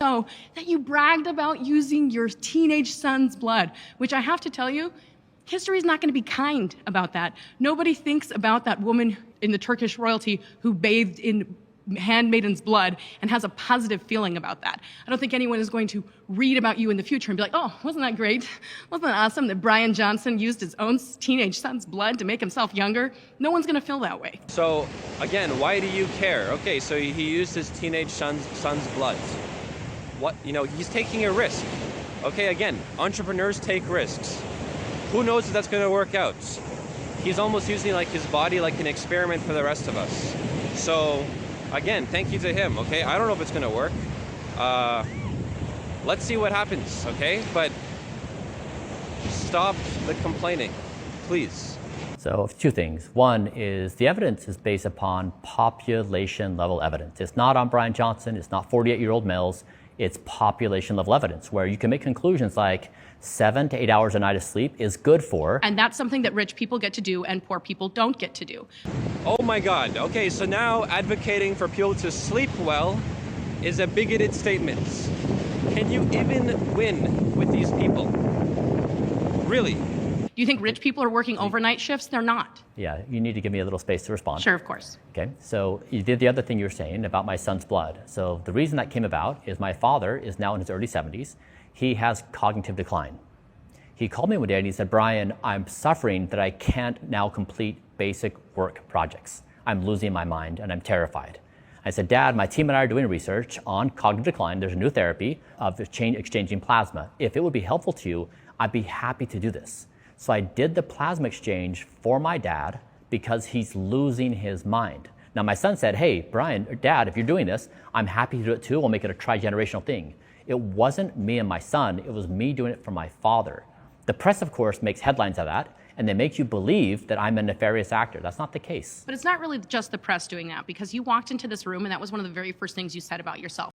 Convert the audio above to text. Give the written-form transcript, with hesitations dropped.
know that you bragged about using your teenage son's blood, which I have to tell you, history is not going to be kind about that. Nobody thinks about that woman in the Turkish royalty who bathed in handmaiden's blood and has a positive feeling about that. I don't think anyone is going to read about you in the future and be like, oh, wasn't that great? Wasn't that awesome that Bryan Johnson used his own teenage son's blood to make himself younger? No one's going to feel that way. So, again, why do you care? Okay, so he used his teenage son's blood. What, he's taking a risk. Okay, again, entrepreneurs take risks. Who knows if that's going to work out? He's almost using his body like an experiment for the rest of us. So, again, thank you to him, okay? I don't know if it's going to work. Let's see what happens, okay? But stop the complaining, please. So two things. One is the evidence is based upon population level evidence. It's not on Bryan Johnson. It's not 48-year-old males. It's population level evidence where you can make conclusions like 7 to 8 hours a night of sleep is good for. And that's something that rich people get to do and poor people don't get to do. Oh my God. Okay, so now advocating for people to sleep well is a bigoted statement. Can you even win with these people? Really? Do you think rich people are working overnight shifts? They're not. Yeah, you need to give me a little space to respond. Sure, of course. Okay, so you did the other thing you were saying about my son's blood. So the reason that came about is my father is now in his early 70s. He has cognitive decline. He called me one day and he said, Bryan, I'm suffering that I can't now complete basic work projects. I'm losing my mind and I'm terrified. I said, Dad, my team and I are doing research on cognitive decline. There's a new therapy of exchanging plasma. If it would be helpful to you, I'd be happy to do this. So I did the plasma exchange for my dad because he's losing his mind. Now my son said, hey, Bryan, Dad, if you're doing this, I'm happy to do it too. We'll make it a tri-generational thing. It wasn't me and my son, it was me doing it for my father. The press, of course, makes headlines of that, and they make you believe that I'm a nefarious actor. That's not the case. But it's not really just the press doing that, because you walked into this room and that was one of the very first things you said about yourself.